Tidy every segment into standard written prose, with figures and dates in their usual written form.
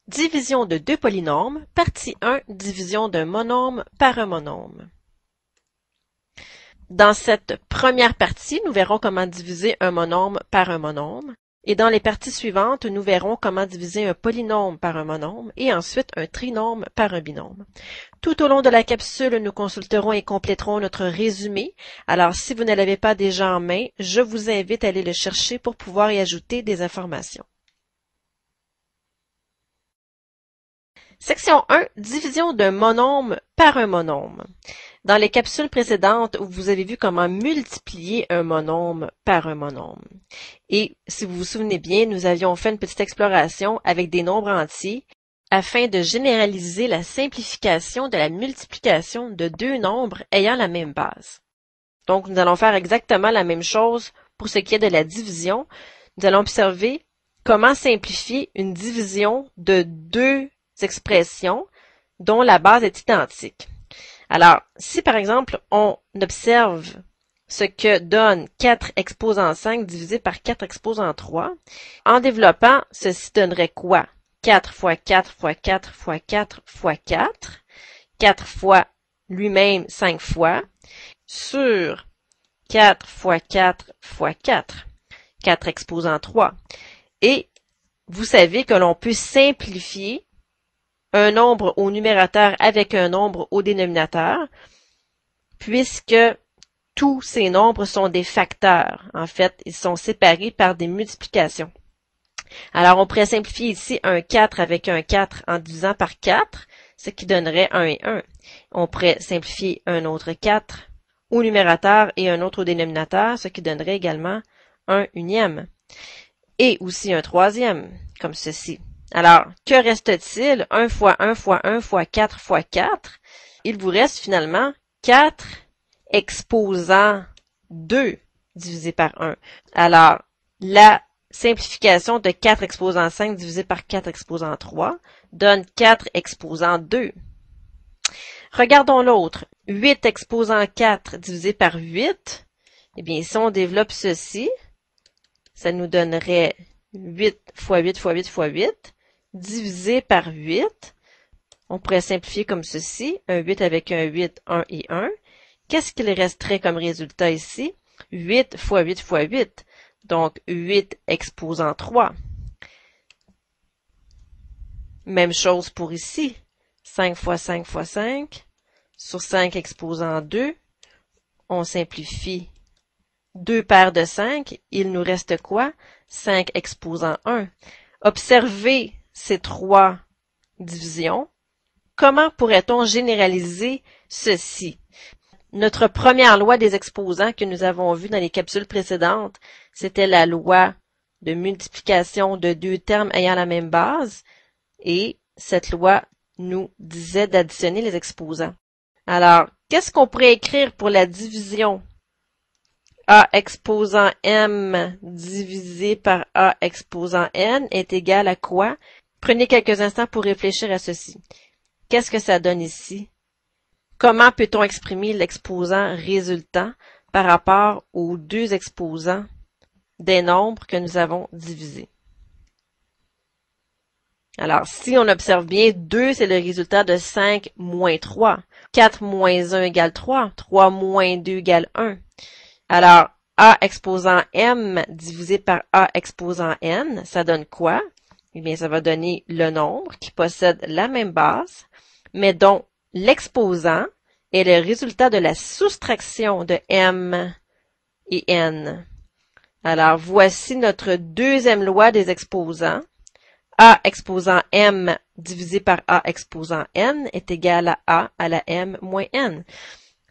Division de deux polynômes, partie 1, division d'un monôme par un monôme. Dans cette première partie, nous verrons comment diviser un monôme par un monôme, et dans les parties suivantes, nous verrons comment diviser un polynôme par un monôme, et ensuite un trinôme par un binôme. Tout au long de la capsule, nous consulterons et compléterons notre résumé. Alors, si vous ne l'avez pas déjà en main, je vous invite à aller le chercher pour pouvoir y ajouter des informations. Section 1. Division d'un monôme par un monôme. Dans les capsules précédentes, vous avez vu comment multiplier un monôme par un monôme. Et si vous vous souvenez bien, nous avions fait une petite exploration avec des nombres entiers afin de généraliser la simplification de la multiplication de deux nombres ayant la même base. Donc, nous allons faire exactement la même chose pour ce qui est de la division. Nous allons observer comment simplifier une division de deux expressions dont la base est identique. Alors, si par exemple, on observe ce que donne 4 exposant 5 divisé par 4 exposant 3, en développant, ceci donnerait quoi? 4 fois 4 fois 4 fois 4 fois 4, 4 fois lui-même 5 fois, sur 4 fois 4 fois 4, 4 exposant 3. Et vous savez que l'on peut simplifier un nombre au numérateur avec un nombre au dénominateur, puisque tous ces nombres sont des facteurs. En fait, ils sont séparés par des multiplications. Alors, on pourrait simplifier ici un 4 avec un 4 en divisant par 4, ce qui donnerait 1 et 1. On pourrait simplifier un autre 4 au numérateur et un autre au dénominateur, ce qui donnerait également 1 unième. Et aussi un troisième, comme ceci. Alors, que reste-t-il? 1 fois 1 fois 1 fois 4 fois 4. Il vous reste finalement 4 exposant 2 divisé par 1. Alors, la simplification de 4 exposant 5 divisé par 4 exposant 3 donne 4 exposant 2. Regardons l'autre. 8 exposant 4 divisé par 8. Eh bien, si on développe ceci, ça nous donnerait 8 fois 8 fois 8 fois 8 divisé par 8. On pourrait simplifier comme ceci. Un 8 avec un 8, 1 et 1. Qu'est-ce qu'il resterait comme résultat ici? 8 fois 8 fois 8. Donc, 8 exposant 3. Même chose pour ici. 5 fois 5 fois 5. Sur 5 exposant 2. On simplifie 2 paires de 5. Il nous reste quoi? 5 exposant 1. Observez ces trois divisions. Comment pourrait-on généraliser ceci? Notre première loi des exposants que nous avons vue dans les capsules précédentes, c'était la loi de multiplication de deux termes ayant la même base, et cette loi nous disait d'additionner les exposants. Alors, qu'est-ce qu'on pourrait écrire pour la division? A exposant m divisé par A exposant n est égal à quoi? Prenez quelques instants pour réfléchir à ceci. Qu'est-ce que ça donne ici? Comment peut-on exprimer l'exposant résultant par rapport aux deux exposants des nombres que nous avons divisés? Alors, si on observe bien, 2, c'est le résultat de 5 moins 3. 4 moins 1 égale 3. 3 moins 2 égale 1. Alors, A exposant m divisé par A exposant n, ça donne quoi? Eh bien, ça va donner le nombre qui possède la même base, mais dont l'exposant est le résultat de la soustraction de m et n. Alors, voici notre deuxième loi des exposants. A exposant m divisé par A exposant n est égal à la m moins n.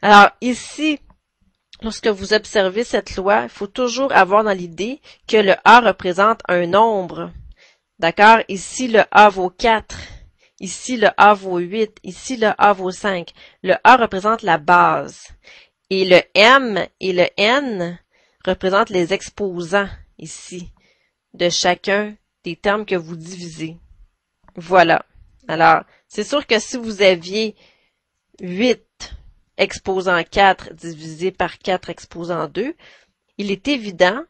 Alors, ici, lorsque vous observez cette loi, il faut toujours avoir dans l'idée que le A représente un nombre. D'accord? Ici, le A vaut 4. Ici, le A vaut 8. Ici, le A vaut 5. Le A représente la base. Et le M et le N représentent les exposants, ici, de chacun des termes que vous divisez. Voilà. Alors, c'est sûr que si vous aviez 8 exposant 4 divisé par 4 exposant 2, il est évident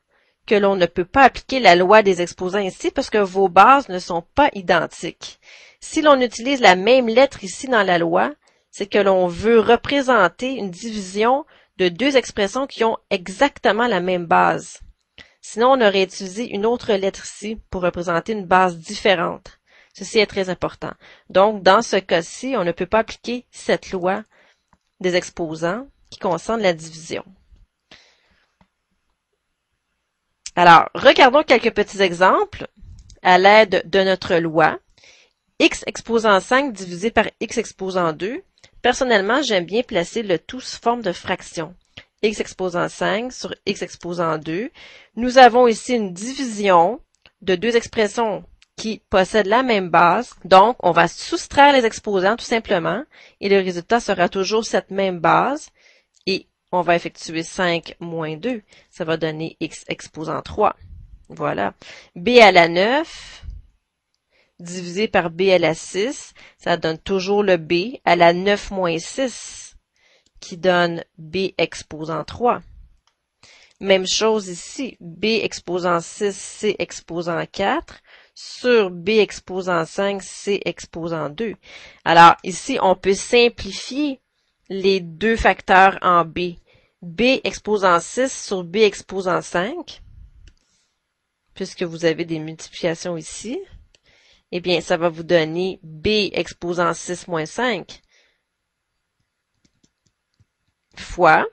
que l'on ne peut pas appliquer la loi des exposants ici parce que vos bases ne sont pas identiques. Si l'on utilise la même lettre ici dans la loi, c'est que l'on veut représenter une division de deux expressions qui ont exactement la même base. Sinon, on aurait utilisé une autre lettre ici pour représenter une base différente. Ceci est très important. Donc, dans ce cas-ci, on ne peut pas appliquer cette loi des exposants qui concerne la division. Alors, regardons quelques petits exemples à l'aide de notre loi. X exposant 5 divisé par X exposant 2. Personnellement, j'aime bien placer le tout sous forme de fraction. X exposant 5 sur X exposant 2. Nous avons ici une division de deux expressions qui possèdent la même base. Donc, on va soustraire les exposants tout simplement et le résultat sera toujours cette même base. Et on va effectuer 5 moins 2. Ça va donner X exposant 3. Voilà. B à la 9 divisé par B à la 6, ça donne toujours le B à la 9 moins 6 qui donne B exposant 3. Même chose ici, B exposant 6, C exposant 4 sur B exposant 5, C exposant 2. Alors ici, on peut simplifier les deux facteurs en B. B exposant 6 sur B exposant 5, puisque vous avez des multiplications ici. Eh bien, ça va vous donner B exposant 6 moins 5 fois,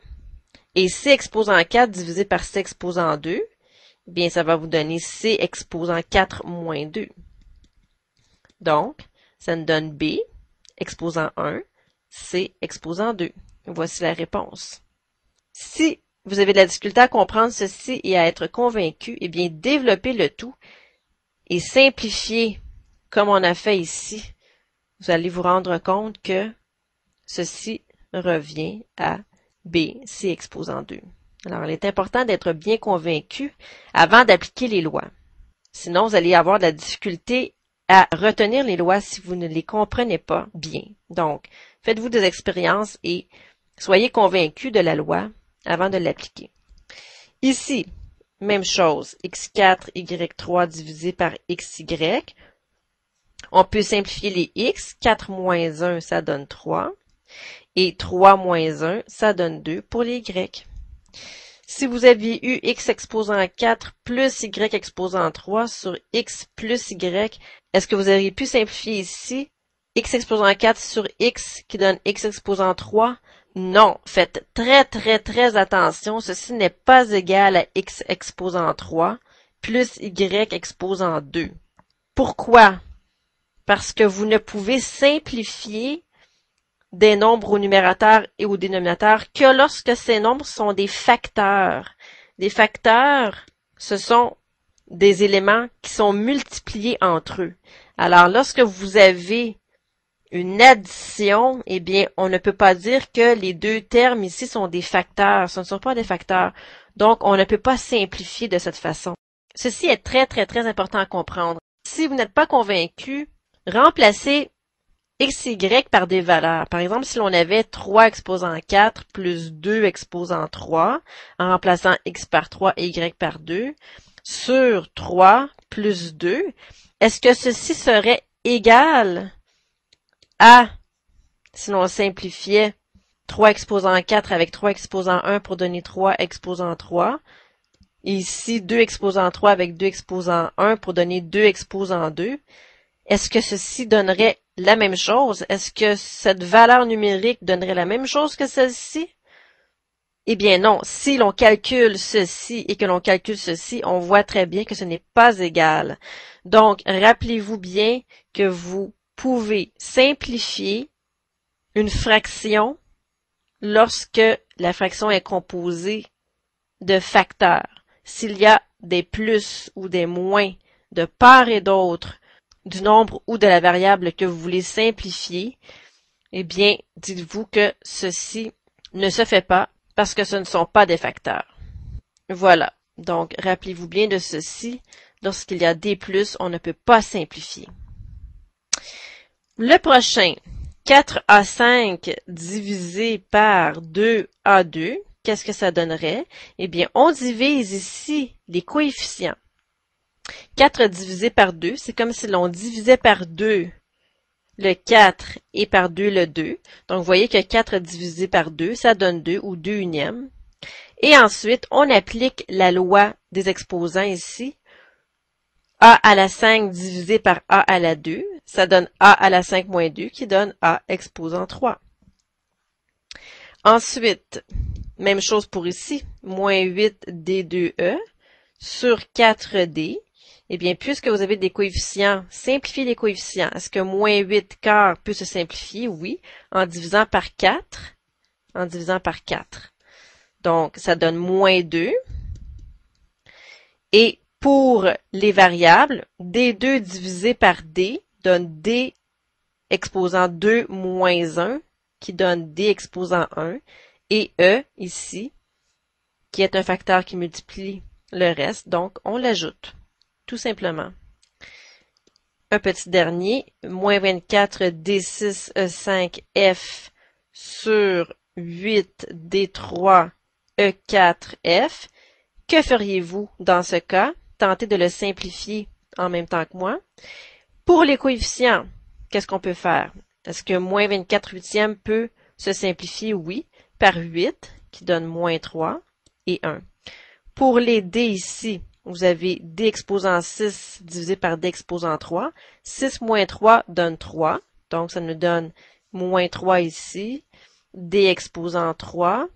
et C exposant 4 divisé par C exposant 2, eh bien, ça va vous donner C exposant 4 moins 2. Donc, ça nous donne B exposant 1, C exposant 2. Voici la réponse. Si vous avez de la difficulté à comprendre ceci et à être convaincu, eh bien, développez le tout et simplifiez comme on a fait ici. Vous allez vous rendre compte que ceci revient à B, C exposant 2. Alors, il est important d'être bien convaincu avant d'appliquer les lois. Sinon, vous allez avoir de la difficulté à retenir les lois si vous ne les comprenez pas bien. Donc, faites-vous des expériences et soyez convaincus de la loi avant de l'appliquer. Ici, même chose, x4, y3 divisé par xy. On peut simplifier les x. 4 moins 1, ça donne 3. Et 3 moins 1, ça donne 2 pour les y. Si vous aviez eu x exposant 4 plus y exposant 3 sur x plus y, est-ce que vous auriez pu simplifier ici x exposant 4 sur x qui donne x exposant 3? Non, faites très attention, ceci n'est pas égal à x exposant 3 plus y exposant 2. Pourquoi? Parce que vous ne pouvez simplifier des nombres au numérateur et au dénominateur que lorsque ces nombres sont des facteurs. Des facteurs, ce sont des éléments qui sont multipliés entre eux. Alors, lorsque vous avez une addition, eh bien, on ne peut pas dire que les deux termes ici sont des facteurs. Ce ne sont pas des facteurs. Donc, on ne peut pas simplifier de cette façon. Ceci est très important à comprendre. Si vous n'êtes pas convaincu, remplacez xy par des valeurs. Par exemple, si l'on avait 3 exposant 4 plus 2 exposant 3, en remplaçant x par 3 et y par 2, sur 3 plus 2, est-ce que ceci serait égal à, si l'on simplifiait 3 exposant 4 avec 3 exposant 1 pour donner 3 exposant 3, et ici 2 exposant 3 avec 2 exposant 1 pour donner 2 exposant 2, est-ce que ceci donnerait la même chose? Est-ce que cette valeur numérique donnerait la même chose que celle-ci? Eh bien non, si l'on calcule ceci et que l'on calcule ceci, on voit très bien que ce n'est pas égal. Donc, rappelez-vous bien que vous pouvez simplifier une fraction lorsque la fraction est composée de facteurs. S'il y a des plus ou des moins de part et d'autre du nombre ou de la variable que vous voulez simplifier, eh bien, dites-vous que ceci ne se fait pas parce que ce ne sont pas des facteurs. Voilà. Donc, rappelez-vous bien de ceci. Lorsqu'il y a des plus, on ne peut pas simplifier. Le prochain, 4A5 divisé par 2A2. qu'est-ce que ça donnerait? Eh bien, on divise ici les coefficients. 4 divisé par 2, c'est comme si l'on divisait par 2 le 4 et par 2 le 2. Donc, vous voyez que 4 divisé par 2, ça donne 2 ou 2 unièmes. Et ensuite, on applique la loi des exposants ici. A à la 5 divisé par A à la 2, ça donne A à la 5 moins 2 qui donne A exposant 3. Ensuite, même chose pour ici, moins 8D2E sur 4D. Eh bien, puisque vous avez des coefficients, simplifiez les coefficients. Est-ce que moins 8 quart peut se simplifier? Oui, en divisant par 4. En divisant par 4. Donc, ça donne moins 2. Et pour les variables, D2 divisé par D donne D exposant 2 moins 1, qui donne D exposant 1, et E, ici, qui est un facteur qui multiplie le reste, donc on l'ajoute, tout simplement. Un petit dernier, moins 24 D6 E5 F sur 8 D3 E4 F. Que feriez-vous dans ce cas? Tentez de le simplifier en même temps que moi. Pour les coefficients, qu'est-ce qu'on peut faire? Est-ce que moins 24 huitièmes peut se simplifier? Oui, par 8, qui donne moins 3 et 1. Pour les D ici, vous avez D exposant 6 divisé par D exposant 3. 6 moins 3 donne 3, donc ça nous donne moins 3 ici. D exposant 3.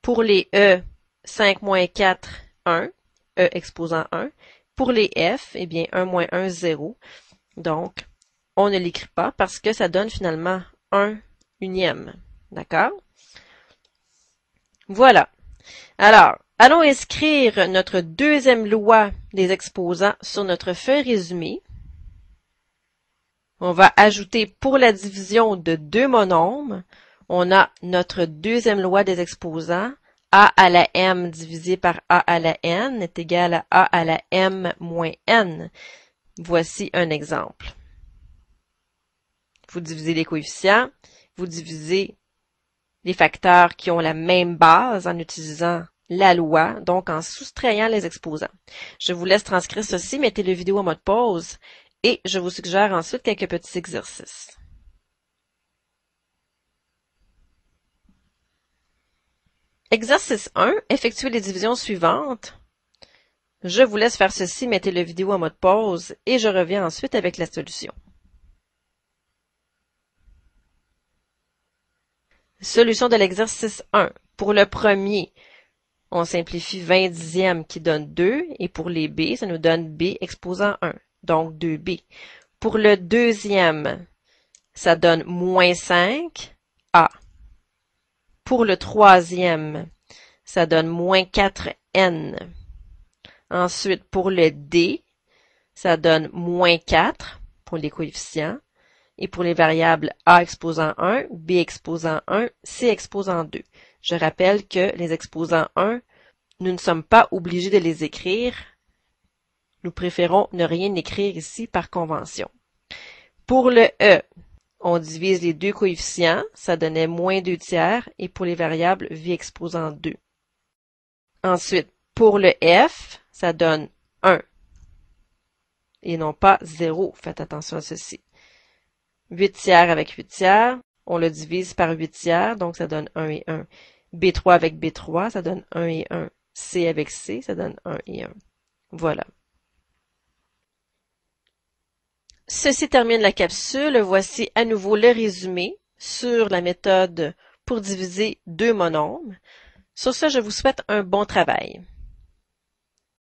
Pour les E, 5 moins 4, 1. E exposant 1. Pour les F, eh bien 1 moins 1, 0. Donc, on ne l'écrit pas parce que ça donne finalement 1 unième. D'accord? Voilà. Alors, allons inscrire notre deuxième loi des exposants sur notre feuille résumée. On va ajouter pour la division de deux monombres, on a notre deuxième loi des exposants. A à la m divisé par A à la n est égal à A à la m moins n. Voici un exemple. Vous divisez les coefficients, vous divisez les facteurs qui ont la même base en utilisant la loi, donc en soustrayant les exposants. Je vous laisse transcrire ceci, mettez la vidéo en mode pause et je vous suggère ensuite quelques petits exercices. Exercice 1, effectuez les divisions suivantes. Je vous laisse faire ceci, mettez la vidéo en mode pause et je reviens ensuite avec la solution. Solution de l'exercice 1. Pour le premier, on simplifie 20 dixièmes qui donne 2 et pour les B, ça nous donne B exposant 1, donc 2B. Pour le deuxième, ça donne moins 5, A. Pour le troisième, ça donne moins 4N. Ensuite, pour le D, ça donne moins 4 pour les coefficients. Et pour les variables A exposant 1, B exposant 1, C exposant 2. Je rappelle que les exposants 1, nous ne sommes pas obligés de les écrire. Nous préférons ne rien écrire ici par convention. Pour le E, on divise les deux coefficients, ça donnait moins 2 tiers, et pour les variables V exposant 2. Ensuite, pour le F, ça donne 1 et non pas 0. Faites attention à ceci. 8 tiers avec 8 tiers, on le divise par 8 tiers, donc ça donne 1 et 1. B3 avec B3, ça donne 1 et 1. C avec C, ça donne 1 et 1. Voilà. Ceci termine la capsule. Voici à nouveau le résumé sur la méthode pour diviser deux monombres. Sur ce, je vous souhaite un bon travail.